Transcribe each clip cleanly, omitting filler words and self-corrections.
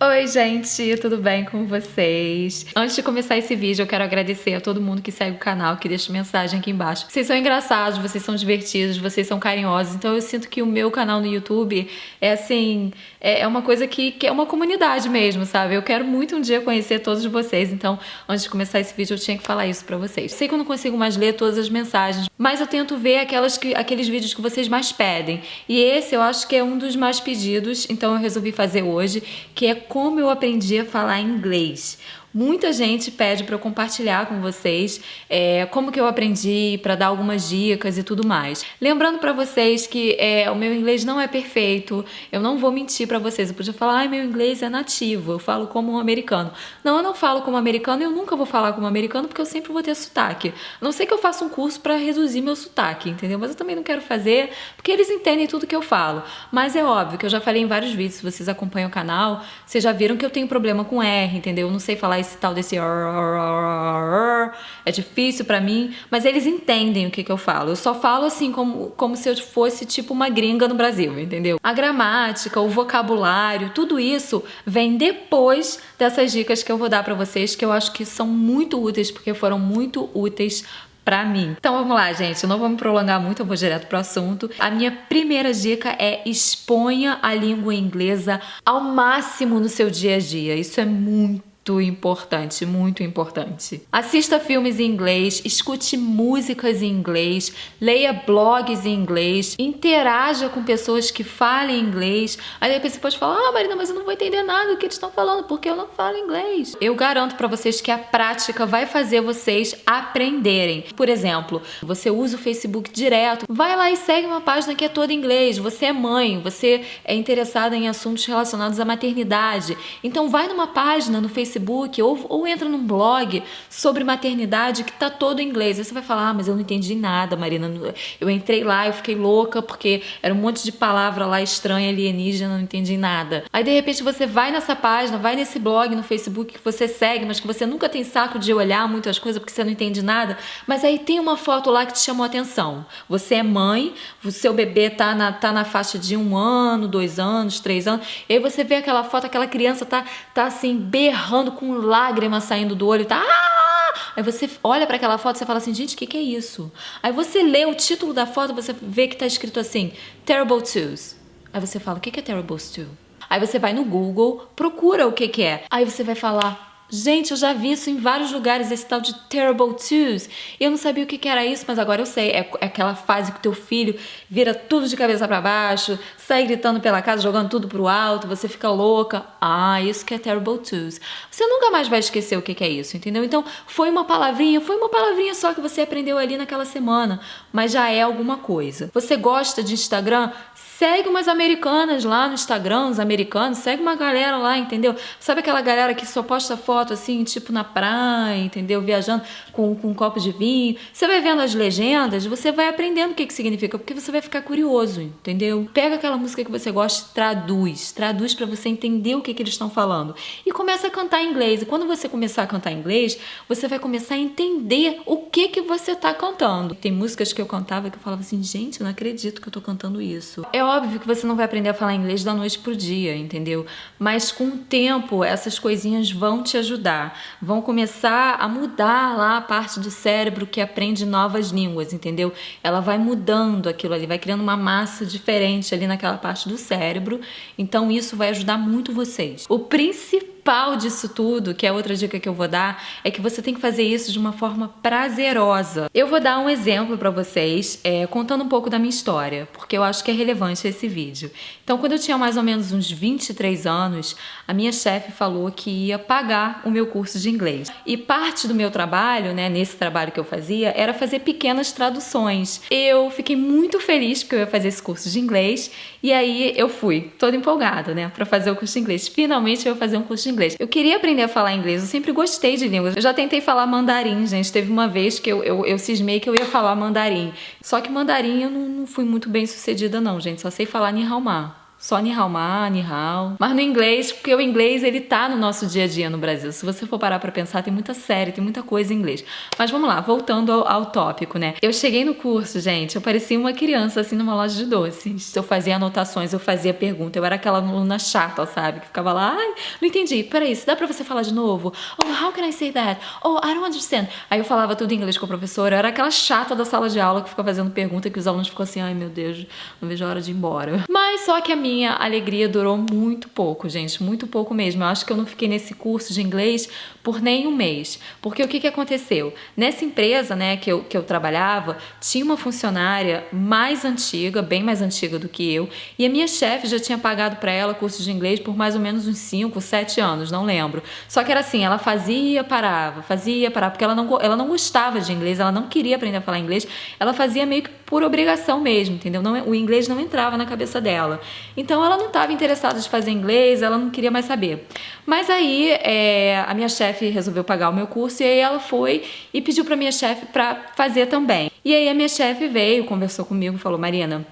Oi gente, tudo bem com vocês? Antes de começar esse vídeo, eu quero agradecer a todo mundo que segue o canal, que deixa mensagem aqui embaixo. Vocês são engraçados, vocês são divertidos, vocês são carinhosos, então eu sinto que o meu canal no YouTube é assim, é uma coisa que é uma comunidade mesmo, sabe? Eu quero muito um dia conhecer todos vocês, então antes de começar esse vídeo eu tinha que falar isso pra vocês. Sei que eu não consigo mais ler todas as mensagens, mas eu tento ver aqueles vídeos que vocês mais pedem. E esse eu acho que é um dos mais pedidos, então eu resolvi fazer hoje, que é como eu aprendi a falar inglês. Muita gente pede para eu compartilhar com vocês como que eu aprendi, para dar algumas dicas e tudo mais. Lembrando para vocês que o meu inglês não é perfeito, eu não vou mentir para vocês. Eu podia falar, ai, meu inglês é nativo, eu falo como um americano. Não, eu não falo como americano e eu nunca vou falar como americano porque eu sempre vou ter sotaque. A não sei que eu faça um curso para reduzir meu sotaque, entendeu? Mas eu também não quero fazer porque eles entendem tudo que eu falo. Mas é óbvio que eu já falei em vários vídeos, se vocês acompanham o canal, vocês já viram que eu tenho problema com R, entendeu? Eu não sei falar esse tal desse é difícil pra mim, mas eles entendem o que eu falo. Eu só falo assim como se eu fosse tipo uma gringa no Brasil, entendeu? A gramática, o vocabulário, tudo isso vem depois dessas dicas que eu vou dar pra vocês, que eu acho que são muito úteis, porque foram muito úteis pra mim. Então vamos lá, gente, eu não vou me prolongar muito, eu vou direto pro assunto. A minha primeira dica é: exponha a língua inglesa ao máximo no seu dia a dia. Isso é muito importante, muito importante. Assista filmes em inglês, escute músicas em inglês, leia blogs em inglês, interaja com pessoas que falem inglês. Aí depois você pode falar, Marina, mas eu não vou entender nada do que eles estão falando, porque eu não falo inglês. Eu garanto pra vocês que a prática vai fazer vocês aprenderem. Por exemplo, você usa o Facebook direto, vai lá e segue uma página que é toda em inglês. Você é mãe, você é interessada em assuntos relacionados à maternidade. Então vai numa página no Facebook ou entra num blog sobre maternidade que tá todo em inglês. Aí você vai falar, mas eu não entendi nada, Marina. Eu entrei lá, eu fiquei louca porque era um monte de palavra lá estranha, alienígena, não entendi nada. Aí de repente você vai nessa página, vai nesse blog no Facebook que você segue, mas que você nunca tem saco de olhar muitas coisas porque você não entende nada, mas aí tem uma foto lá que te chamou a atenção. Você é mãe, o seu bebê tá na faixa de 1 ano, 2 anos, 3 anos, e aí você vê aquela foto, aquela criança tá assim, berrando com lágrimas saindo do olho, tá? Aí você olha para aquela foto e você fala assim, gente, o que é isso? Aí você lê o título da foto, você vê que tá escrito assim, Terrible Twos. Aí você fala, o que é Terrible Two? Aí você vai no Google, procura o que é. Aí você vai falar, gente, eu já vi isso em vários lugares, esse tal de Terrible Twos. Eu não sabia o que era isso, mas agora eu sei. É aquela fase que o teu filho vira tudo de cabeça pra baixo, sai gritando pela casa, jogando tudo pro alto, você fica louca. Ah, isso que é Terrible Twos. Você nunca mais vai esquecer o que é isso, entendeu? Então, foi uma palavrinha só que você aprendeu ali naquela semana, mas já é alguma coisa. Você gosta de Instagram? Segue umas americanas lá no Instagram, os americanos, segue uma galera lá, entendeu? Sabe aquela galera que só posta foto assim, tipo na praia, entendeu? Viajando com um copo de vinho. Você vai vendo as legendas, você vai aprendendo o que significa, porque você vai ficar curioso, entendeu? Pega aquela música que você gosta e traduz pra você entender o que eles estão falando. E começa a cantar em inglês. E quando você começar a cantar em inglês, você vai começar a entender o que você tá cantando. Tem músicas que eu cantava que eu falava assim, gente, eu não acredito que eu tô cantando isso. É óbvio que você não vai aprender a falar inglês da noite pro dia, entendeu? Mas com o tempo, essas coisinhas vão te ajudar. Vão começar a mudar lá a parte do cérebro que aprende novas línguas, entendeu? Ela vai mudando aquilo ali, vai criando uma massa diferente ali naquela parte do cérebro. Então isso vai ajudar muito vocês. O principal disso tudo, que é outra dica que eu vou dar, é que você tem que fazer isso de uma forma prazerosa. Eu vou dar um exemplo pra vocês, contando um pouco da minha história, porque eu acho que é relevante esse vídeo. Então, quando eu tinha mais ou menos uns 23 anos, a minha chefe falou que ia pagar o meu curso de inglês. E parte do meu trabalho, né, nesse trabalho que eu fazia, era fazer pequenas traduções. Eu fiquei muito feliz porque eu ia fazer esse curso de inglês, e aí eu fui, toda empolgada, né, pra fazer o curso de inglês. Finalmente eu ia fazer um curso de inglês. Eu queria aprender a falar inglês, eu sempre gostei de línguas. Eu já tentei falar mandarim, gente. Teve uma vez que eu cismei que eu ia falar mandarim. Só que mandarim eu não fui muito bem sucedida não, gente. Só sei falar Ni Hao Ma. Só ni hao ma, ni hao. Mas no inglês, porque o inglês ele tá no nosso dia a dia no Brasil. Se você for parar pra pensar, tem muita série, tem muita coisa em inglês. Mas vamos lá, voltando ao tópico, né? Eu cheguei no curso, gente, eu parecia uma criança assim numa loja de doces. Eu fazia anotações, eu fazia pergunta. Eu era aquela aluna chata, sabe? Que ficava lá, ai, não entendi. Peraí, dá pra você falar de novo? Oh, how can I say that? Oh, I don't understand. Aí eu falava tudo em inglês com a professora. Eu era aquela chata da sala de aula que fica fazendo pergunta que os alunos ficam assim, ai meu Deus, não vejo a hora de ir embora. Mas só que a minha alegria durou muito pouco, gente, muito pouco mesmo. Eu acho que eu não fiquei nesse curso de inglês por nem um mês. Porque o que aconteceu? Nessa empresa, né, que eu trabalhava, tinha uma funcionária mais antiga, bem mais antiga do que eu, e a minha chefe já tinha pagado para ela curso de inglês por mais ou menos uns 5, 7 anos, não lembro. Só que era assim, ela fazia, parava, porque ela não gostava de inglês, ela não queria aprender a falar inglês, ela fazia meio que por obrigação mesmo, entendeu? O inglês não entrava na cabeça dela. Então ela não estava interessada de fazer inglês, ela não queria mais saber. Mas aí a minha chefe resolveu pagar o meu curso e aí ela foi e pediu para minha chefe para fazer também. E aí a minha chefe veio, conversou comigo e falou, Marina,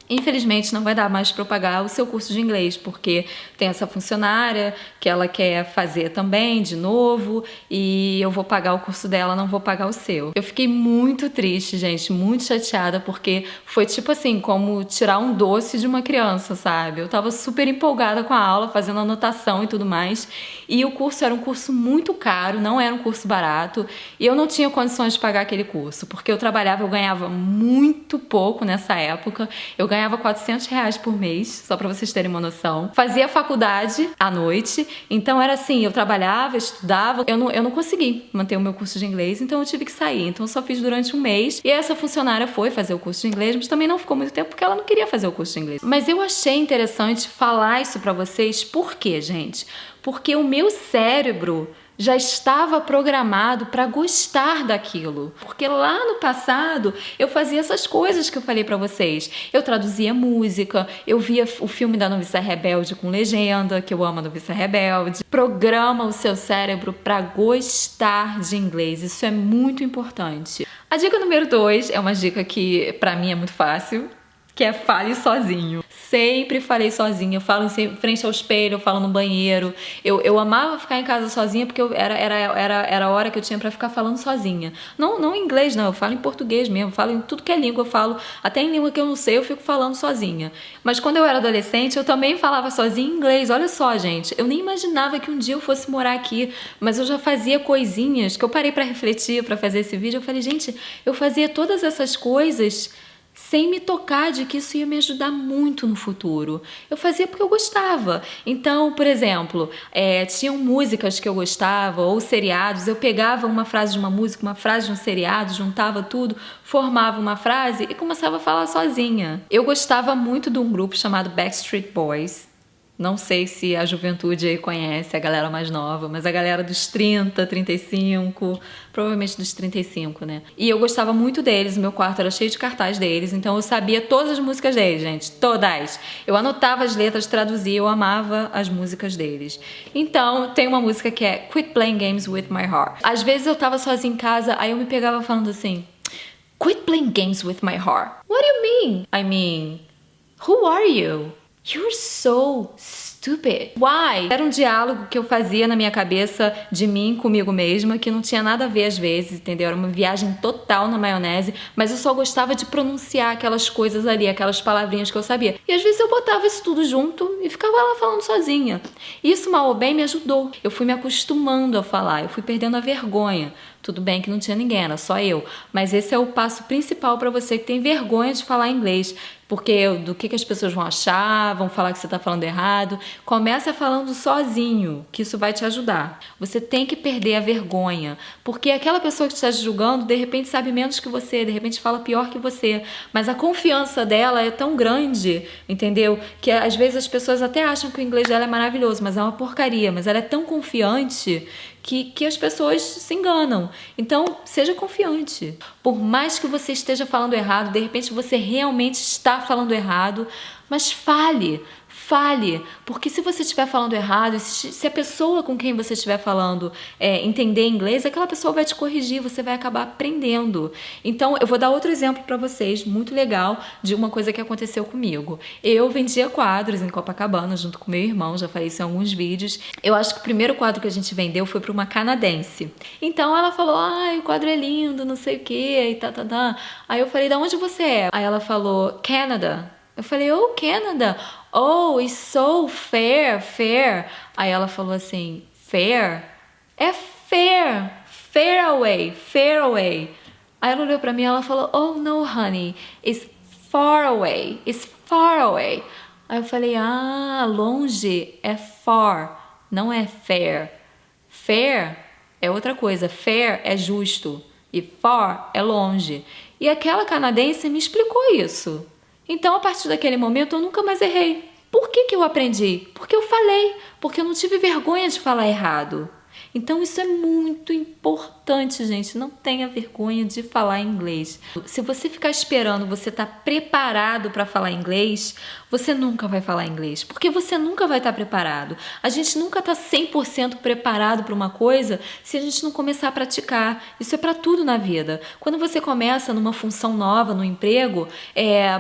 infelizmente não vai dar mais para eu pagar o seu curso de inglês, porque tem essa funcionária que ela quer fazer também de novo e eu vou pagar o curso dela, não vou pagar o seu. Eu fiquei muito triste, gente, muito chateada, porque foi tipo assim, como tirar um doce de uma criança, sabe? Eu tava super empolgada com a aula, fazendo anotação e tudo mais, e o curso era um curso muito caro, não era um curso barato, e eu não tinha condições de pagar aquele curso, porque eu trabalhava, eu ganhava muito pouco nessa época, eu ganhava R$400 por mês, só pra vocês terem uma noção. Fazia faculdade à noite, então era assim, eu trabalhava, estudava, eu não consegui manter o meu curso de inglês, então eu tive que sair. Então eu só fiz durante um mês, e essa funcionária foi fazer o curso de inglês, mas também não ficou muito tempo porque ela não queria fazer o curso de inglês. Mas eu achei interessante falar isso pra vocês, por quê, gente? Porque o meu cérebro já estava programado para gostar daquilo. Porque lá no passado eu fazia essas coisas que eu falei para vocês. Eu traduzia música, eu via o filme da Noviça Rebelde com legenda, que eu amo a Noviça Rebelde. Programa o seu cérebro para gostar de inglês. Isso é muito importante. A dica número 2 é uma dica que para mim é muito fácil, que é fale sozinho. Sempre falei sozinha, eu falo em frente ao espelho, eu falo no banheiro. Eu amava ficar em casa sozinha porque era a hora que eu tinha pra ficar falando sozinha. Não em inglês, não, eu falo em português mesmo, eu falo em tudo que é língua, eu falo até em língua que eu não sei, eu fico falando sozinha. Mas quando eu era adolescente, eu também falava sozinha em inglês. Olha só, gente, eu nem imaginava que um dia eu fosse morar aqui, mas eu já fazia coisinhas que eu parei pra refletir, pra fazer esse vídeo. Eu falei, gente, eu fazia todas essas coisas sem me tocar de que isso ia me ajudar muito no futuro. Eu fazia porque eu gostava. Então, por exemplo, tinham músicas que eu gostava, ou seriados, eu pegava uma frase de uma música, uma frase de um seriado, juntava tudo, formava uma frase e começava a falar sozinha. Eu gostava muito de um grupo chamado Backstreet Boys. Não sei se a juventude aí conhece, a galera mais nova, mas a galera dos 30, 35, provavelmente dos 35, né? E eu gostava muito deles, o meu quarto era cheio de cartaz deles, então eu sabia todas as músicas deles, gente, todas. Eu anotava as letras, traduzia, eu amava as músicas deles. Então, tem uma música que é Quit Playing Games With My Heart. Às vezes eu tava sozinha em casa, aí eu me pegava falando assim, Quit playing games with my heart. What do you mean? I mean, who are you? You're so stupid. Why? Era um diálogo que eu fazia na minha cabeça de mim comigo mesma, que não tinha nada a ver às vezes, entendeu? Era uma viagem total na maionese, mas eu só gostava de pronunciar aquelas coisas ali, aquelas palavrinhas que eu sabia. E às vezes eu botava isso tudo junto e ficava lá falando sozinha. Isso, mal ou bem, me ajudou. Eu fui me acostumando a falar, eu fui perdendo a vergonha. Tudo bem que não tinha ninguém, era só eu. Mas esse é o passo principal para você que tem vergonha de falar inglês. Porque do que as pessoas vão achar, vão falar que você está falando errado. Começa falando sozinho, que isso vai te ajudar. Você tem que perder a vergonha. Porque aquela pessoa que está te julgando, de repente sabe menos que você, de repente fala pior que você. Mas a confiança dela é tão grande, entendeu? Que às vezes as pessoas até acham que o inglês dela é maravilhoso, mas é uma porcaria. Mas ela é tão confiante que as pessoas se enganam. Então, seja confiante. Por mais que você esteja falando errado, de repente você realmente está falando errado, mas fale. fale, porque se você estiver falando errado, se a pessoa com quem você estiver falando entender inglês, aquela pessoa vai te corrigir, você vai acabar aprendendo. Então, eu vou dar outro exemplo para vocês, muito legal, de uma coisa que aconteceu comigo. Eu vendia quadros em Copacabana, junto com meu irmão, já falei isso em alguns vídeos. Eu acho que o primeiro quadro que a gente vendeu foi para uma canadense. Então, ela falou, ai, o quadro é lindo, não sei o quê, e tá. Aí eu falei, de onde você é? Aí ela falou, Canada. Eu falei, oh, Canada. Oh, it's so fair. Aí ela falou assim, fair? É fair. Fair away. Aí ela olhou pra mim e ela falou, oh, no, honey, it's far away. Aí eu falei, longe é far, não é fair. Fair é outra coisa, fair é justo e far é longe. E aquela canadense me explicou isso. Então, a partir daquele momento, eu nunca mais errei. Por que eu aprendi? Porque eu falei, porque eu não tive vergonha de falar errado. Então, isso é muito importante, gente. Não tenha vergonha de falar inglês. Se você ficar esperando você estar preparado para falar inglês, você nunca vai falar inglês, porque você nunca vai estar preparado. A gente nunca está 100% preparado para uma coisa se a gente não começar a praticar. Isso é para tudo na vida. Quando você começa numa função nova, no emprego,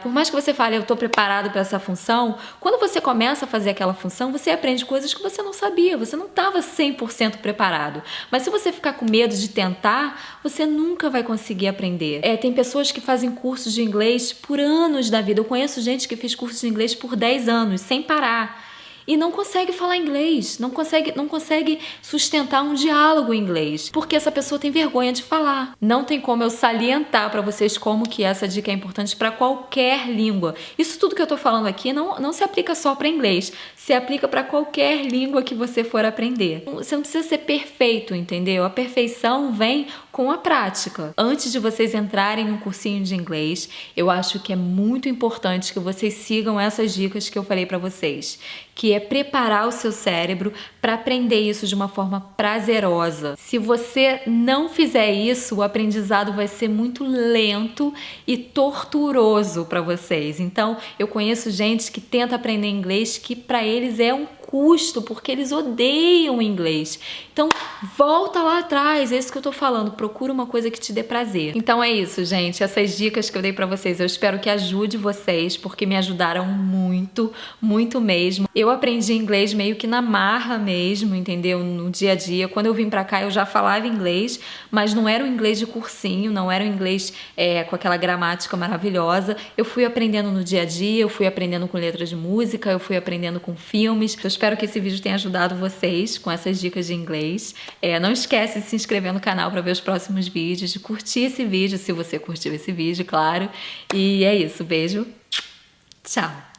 por mais que você fale, eu estou preparado para essa função, quando você começa a fazer aquela função, você aprende coisas que você não sabia, você não estava 100% preparado. Mas se você ficar com medo de tentar, você nunca vai conseguir aprender. Tem pessoas que fazem cursos de inglês por anos da vida. Eu conheço gente que fez cursos de inglês por 10 anos, sem parar. E não consegue falar inglês, não consegue sustentar um diálogo em inglês, porque essa pessoa tem vergonha de falar. Não tem como eu salientar para vocês como que essa dica é importante para qualquer língua. Isso tudo que eu tô falando aqui não se aplica só para inglês, se aplica para qualquer língua que você for aprender. Você não precisa ser perfeito, entendeu? A perfeição vem com a prática. Antes de vocês entrarem num cursinho de inglês, eu acho que é muito importante que vocês sigam essas dicas que eu falei para vocês, que é preparar o seu cérebro para aprender isso de uma forma prazerosa. Se você não fizer isso, o aprendizado vai ser muito lento e torturoso para vocês. Então, eu conheço gente que tenta aprender inglês que para eles é um custo, porque eles odeiam o inglês. Então, volta lá atrás, é isso que eu tô falando, procura uma coisa que te dê prazer. Então é isso, gente, essas dicas que eu dei pra vocês, eu espero que ajude vocês, porque me ajudaram muito, muito mesmo. Eu aprendi inglês meio que na marra mesmo, entendeu? No dia a dia. Quando eu vim pra cá, eu já falava inglês, mas não era um inglês de cursinho, não era um inglês com aquela gramática maravilhosa. Eu fui aprendendo no dia a dia, eu fui aprendendo com letras de música, eu fui aprendendo com filmes. Eu espero que esse vídeo tenha ajudado vocês com essas dicas de inglês. Não esquece de se inscrever no canal para ver os próximos vídeos, de curtir esse vídeo, se você curtiu esse vídeo, claro. E é isso, beijo, tchau!